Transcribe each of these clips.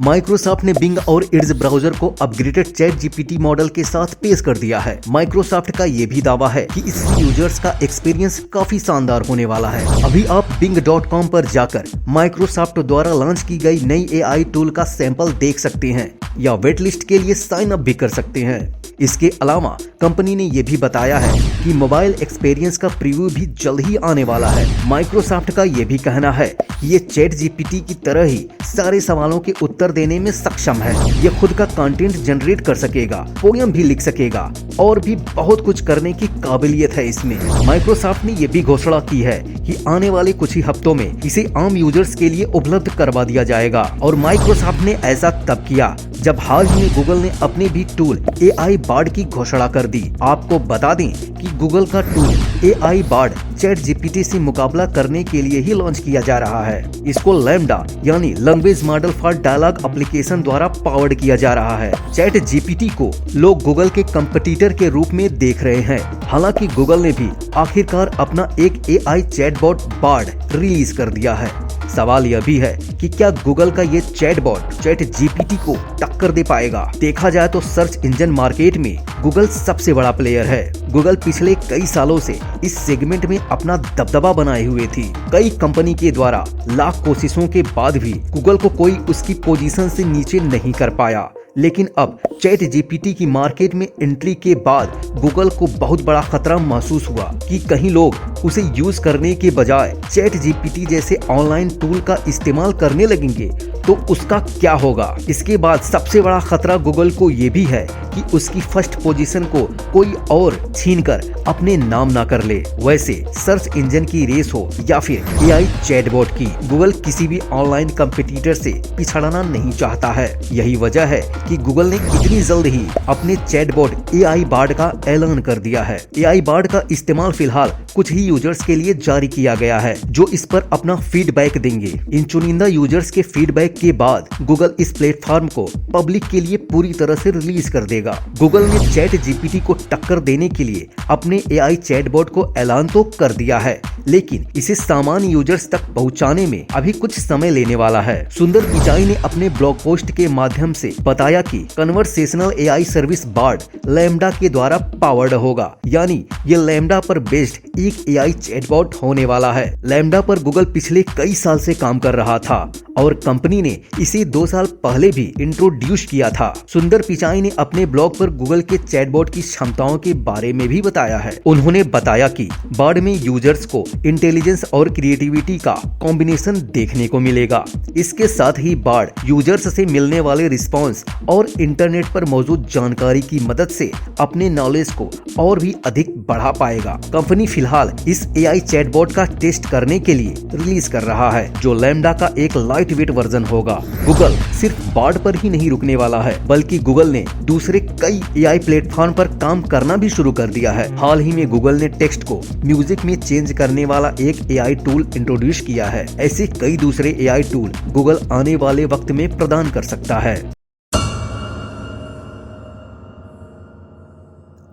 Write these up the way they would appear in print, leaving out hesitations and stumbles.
Microsoft ने Bing और edge browser को अपग्रेडेड चैट जीपीटी मॉडल के साथ पेश कर दिया है। माइक्रोसॉफ्ट का ये भी दावा है कि इससे यूजर्स का एक्सपीरियंस काफी शानदार होने वाला है। अभी आप bing.com पर जाकर माइक्रोसॉफ्ट द्वारा लॉन्च की गई नई एआई टूल का सैंपल देख सकते हैं या वेट लिस्ट के लिए साइन अप भी कर सकते हैं। इसके अलावा कंपनी ने यह भी बताया है कि मोबाइल एक्सपीरियंस का प्रीव्यू भी जल्द ही आने वाला है। माइक्रोसॉफ्ट का यह भी कहना है कि ये चैट जीपीटी की तरह ही सारे सवालों के उत्तर देने में सक्षम है। ये खुद का कंटेंट जनरेट कर सकेगा, पोयम भी लिख सकेगा और भी बहुत कुछ करने की काबिलियत है इसमें। माइक्रोसॉफ्ट ने यह भी घोषणा की है कि आने वाले कुछ ही हफ्तों में इसे आम यूजर्स के लिए उपलब्ध करवा दिया जाएगा। और माइक्रोसॉफ्ट ने ऐसा तब किया जब हाल ही में गूगल ने अपने भी टूल एआई बार्ड की घोषणा कर दी। आपको बता दें कि गूगल का tool AI Bard ChatGPT से मुकाबला करने के लिए ही लॉन्च किया जा रहा है। इसको लैम्डा यानी language model for dialogue application द्वारा पावर्ड किया जा रहा है। चैट जीपीटी को लोग गूगल के कंपटीटर के रूप में देख रहे हैं। हालांकि गूगल ने भी आखिरकार अपना एक एआई चैटबॉट बार्ड रिलीज कर दिया है। सवाल यह भी है कि क्या गूगल का ये चैटबॉट चैट जीपीटी को टक्कर दे पाएगा। देखा जाए तो सर्च इंजन मार्केट में गूगल सबसे बड़ा प्लेयर है। गूगल पिछले कई सालों से इस सेगमेंट में अपना दबदबा बनाए हुए थी। कई कंपनी के द्वारा लाख कोशिशों के बाद भी गूगल को कोई उसकी पोजीशन से नीचे नहीं कर पाया। लेकिन अब चैट जीपीटी की मार्केट में एंट्री के बाद गूगल को बहुत बड़ा खतरा महसूस हुआ कि कहीं लोग उसे यूज करने के बजाय चैट जीपीटी जैसे ऑनलाइन टूल का इस्तेमाल करने लगेंगे तो उसका क्या होगा। इसके बाद सबसे बड़ा खतरा गूगल को ये भी है कि उसकी फर्स्ट पोजीशन को कोई और छीनकर अपने नाम ना कर ले। वैसे सर्च इंजन की रेस हो या फिर एआई चैटबॉट की, गूगल किसी भी ऑनलाइन कंपटीटर से पिछड़ना नहीं चाहता है। यही वजह है कि गूगल ने इतनी जल्द ही अपने चैटबॉट एआई बार्ड का ऐलान कर दिया है। एआई बार्ड का इस्तेमाल फिलहाल कुछ ही यूजर्स के लिए जारी किया गया है जो इस पर अपना फीडबैक देंगे। इन चुनिंदा यूजर्स के फीडबैक के बाद गूगल इस प्लेटफॉर्म को पब्लिक के लिए पूरी तरह से रिलीज कर देगा। गूगल ने चैट जीपीटी को टक्कर देने के लिए अपने एआई चैटबॉट को ऐलान तो कर दिया है, लेकिन इसे सामान्य यूजर्स तक पहुंचाने में अभी कुछ समय लेने वाला है। सुंदर पिचाई ने अपने ब्लॉग पोस्ट के माध्यम से बताया कि conversational AI service Bard LaMDA के द्वारा पावर्ड होगा, यानी ये लैम्डा पर बेस्ड एक एआई चैटबॉट होने वाला है। लैम्डा पर गूगल पिछले कई साल से काम कर रहा था और कंपनी ने इसे 2 साल पहले भी इंट्रोड्यूस किया था। सुंदर पिचाई ने अपने ब्लॉग पर गूगल के चैटबॉट की क्षमताओं के बारे में भी बताया है। उन्होंने बताया कि बार्ड में यूजर्स को इंटेलिजेंस और क्रिएटिविटी का कॉम्बिनेशन देखने को मिलेगा। इसके साथ ही बार्ड यूजर्स से मिलने वाले रिस्पॉन्स और इंटरनेट पर मौजूद जानकारी की मदद से अपने नॉलेज को और भी अधिक बढ़ा पाएगा। कंपनी फिलहाल इस एआई चैटबॉट का टेस्ट करने के लिए रिलीज कर रहा है जो लैम्डा का एक लाइट वेट वर्जन होगा। गूगल सिर्फ बार्ड पर ही नहीं रुकने वाला है, बल्कि गूगल ने दूसरे कई एआई प्लेटफॉर्म पर काम करना भी शुरू कर दिया है। हाल ही में गूगल ने टेक्स्ट को म्यूजिक में चेंज करने वाला एक एआई टूल इंट्रोड्यूस किया है। ऐसे कई दूसरे एआई टूल गूगल आने वाले वक्त में प्रदान कर सकता है।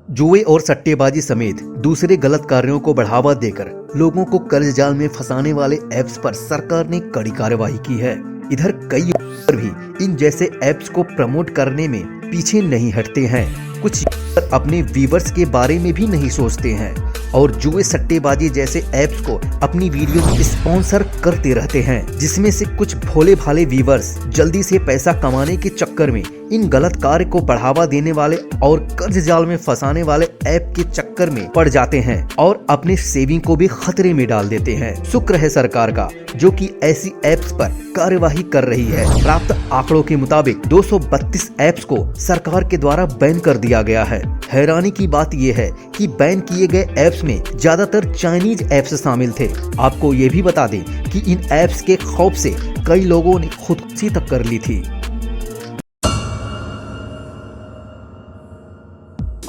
जुए और सट्टेबाजी समेत दूसरे गलत कार्यों को बढ़ावा देकर लोगों को कर्ज जाल में फंसाने वाले ऐप्स पर सरकार ने कड़ी कार्रवाई की है। इधर कई यूजर भी इन जैसे ऐप्स को प्रमोट करने में पीछे नहीं हटते हैं। कुछ यूजर अपने व्यूअर्स के बारे में भी नहीं सोचते हैं और जुए सट्टेबाजी जैसे ऐप्स को अपनी वीडियो में स्पॉन्सर करते रहते हैं, जिसमें से कुछ भोले भाले व्यूअर्स जल्दी से पैसा कमाने के चक्कर में इन गलत कार्य को बढ़ावा देने वाले और कर्ज जाल में फंसाने वाले ऐप के चक्कर में पड़ जाते हैं और अपने सेविंग को भी खतरे में डाल देते हैं। शुक्र है सरकार का जो कि ऐसी ऐप्स पर कार्यवाही कर रही है। प्राप्त आंकड़ों के मुताबिक 232 ऐप्स को सरकार के द्वारा बैन कर दिया गया है। हैरानी की बात यह है कि बैन किए गए ऐप्स में ज्यादातर चाइनीज ऐप्स शामिल थे। आपको ये भी बता दें कि इन ऐप्स के खौफ से कई लोगों ने खुदकुशी तक कर ली थी।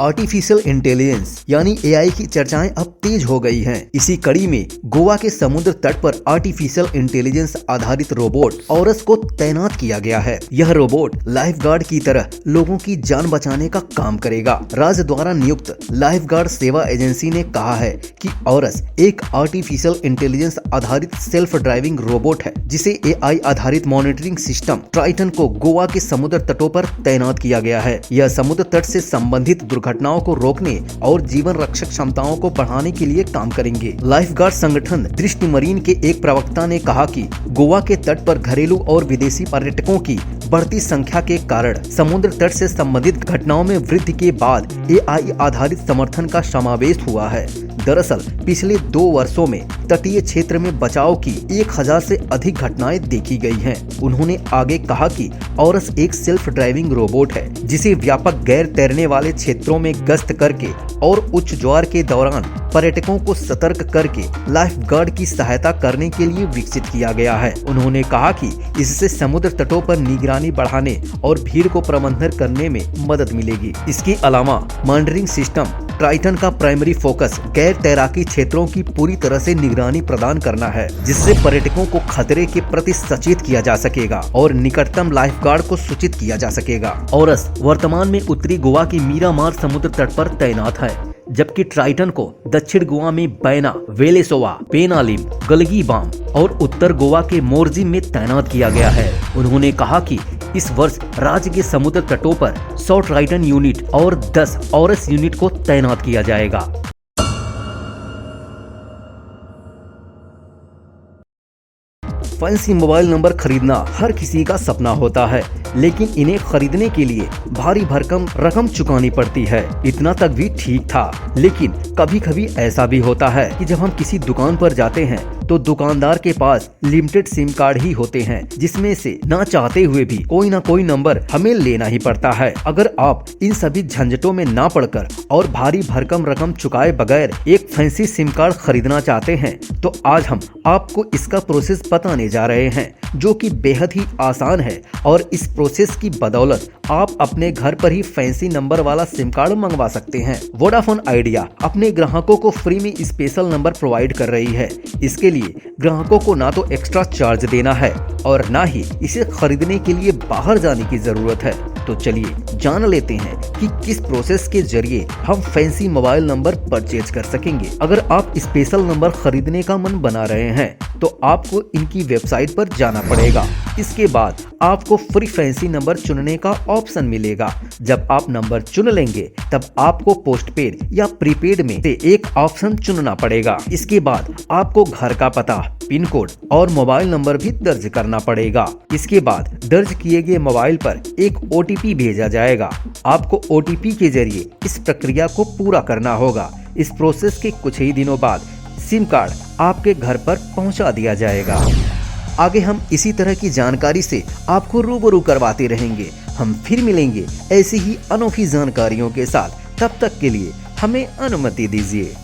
आर्टिफिशियल इंटेलिजेंस यानी AI की चर्चाएं अब तेज हो गई हैं। इसी कड़ी में गोवा के समुद्र तट पर आर्टिफिशियल इंटेलिजेंस आधारित रोबोट औरस को तैनात किया गया है। यह रोबोट लाइफ गार्ड की तरह लोगों की जान बचाने का काम करेगा। राज्य द्वारा नियुक्त लाइफ गार्ड सेवा एजेंसी ने कहा है कि औरस एक आर्टिफिशियल इंटेलिजेंस आधारित सेल्फ ड्राइविंग रोबोट है, जिसे AI आधारित मॉनिटरिंग सिस्टम ट्राइटन को गोवा के समुद्र तटों पर तैनात किया गया है। यह समुद्र तट से संबंधित दुर्घटनाओं को रोकने और जीवन रक्षक क्षमताओं को बढ़ाने के लिए काम करेंगे। लाइफ गार्ड संगठन दृष्टि मरीन के एक प्रवक्ता ने कहा कि गोवा के तट पर घरेलू और विदेशी पर्यटकों की बढ़ती संख्या के कारण समुद्र तट से संबंधित घटनाओं में वृद्धि के बाद AI आधारित समर्थन का समावेश हुआ है। दरअसल पिछले 2 वर्षों में तटीय क्षेत्र में बचाव की 1000 से अधिक घटनाएं देखी गई हैं। उन्होंने आगे कहा कि औरस एक सेल्फ ड्राइविंग रोबोट है, जिसे व्यापक गैर तैरने वाले क्षेत्रों में गश्त करके और उच्च ज्वार के दौरान पर्यटकों को सतर्क करके लाइफ गार्ड की सहायता करने के लिए विकसित किया गया है। उन्होंने कहा कि इससे समुद्र तटों पर निगरानी बढ़ाने और भीड़ को प्रबंधन करने में मदद मिलेगी। इसके अलावा मॉनिटरिंग सिस्टम ट्राइटन का प्राइमरी फोकस गैर तैराकी क्षेत्रों की पूरी तरह से निगरानी प्रदान करना है, जिससे पर्यटकों को खतरे के प्रति सचेत किया जा सकेगा और निकटतम लाइफ गार्ड को सूचित किया जा सकेगा। औरस वर्तमान में उत्तरी गोवा की मीरामार समुद्र तट पर तैनात है, जबकि ट्राइटन को दक्षिण गोवा में बैना, वेलेसोवा, पेनालिम, गलगीबाम और उत्तर गोवा के मोरजिम में तैनात किया गया है। उन्होंने कहा कि इस वर्ष राज्य के समुद्र तटों पर 100 ट्राइटन यूनिट और 10 औरस यूनिट को तैनात किया जाएगा। फैंसी मोबाइल नंबर खरीदना हर किसी का सपना होता है, लेकिन इन्हें खरीदने के लिए भारी भरकम रकम चुकानी पड़ती है। इतना तक भी ठीक था, लेकिन कभी कभी ऐसा भी होता है कि जब हम किसी दुकान पर जाते हैं तो दुकानदार के पास लिमिटेड सिम कार्ड ही होते हैं, जिसमें से ना चाहते हुए भी कोई ना कोई नंबर हमें लेना ही पड़ता है। अगर आप इन सभी झंझटों में ना पड़कर और भारी भरकम रकम चुकाए बगैर एक फैंसी सिम कार्ड खरीदना चाहते हैं, तो आज हम आपको इसका प्रोसेस बताने जा रहे हैं, जो कि बेहद ही आसान है। और इस प्रोसेस की बदौलत आप अपने घर पर ही फैंसी नंबर वाला सिम कार्ड मंगवा सकते हैं। वोडाफोन आइडिया अपने ग्राहकों को फ्री में स्पेशल नंबर प्रोवाइड कर रही है। इसके लिए ग्राहकों को ना तो एक्स्ट्रा चार्ज देना है और ना ही इसे खरीदने के लिए बाहर जाने की जरूरत है। तो चलिए जान लेते हैं कि किस प्रोसेस के जरिए हम फैंसी मोबाइल नंबर परचेज कर सकेंगे। अगर आप स्पेशल नंबर खरीदने का मन बना रहे हैं तो आपको इनकी वेबसाइट पर जाना पड़ेगा। इसके बाद आपको फ्री फैंसी नंबर चुनने का ऑप्शन मिलेगा। जब आप नंबर चुन लेंगे तब आपको पोस्टपेड या प्रीपेड में से एक ऑप्शन चुनना पड़ेगा। इसके बाद आपको घर का पता, पिन कोड और मोबाइल नंबर भी दर्ज करना पड़ेगा। इसके बाद दर्ज किए गए मोबाइल पर एक OTP भेजा जाएगा। आपको OTP के जरिए इस प्रक्रिया को पूरा करना होगा। इस प्रोसेस के कुछ ही दिनों बाद सिम कार्ड आपके घर पर पहुंचा दिया जाएगा। आगे हम इसी तरह की जानकारी से आपको रूबरू करवाते रहेंगे। हम फिर मिलेंगे ऐसी ही अनोखी जानकारियों के साथ। तब तक के लिए हमें अनुमति दीजिए।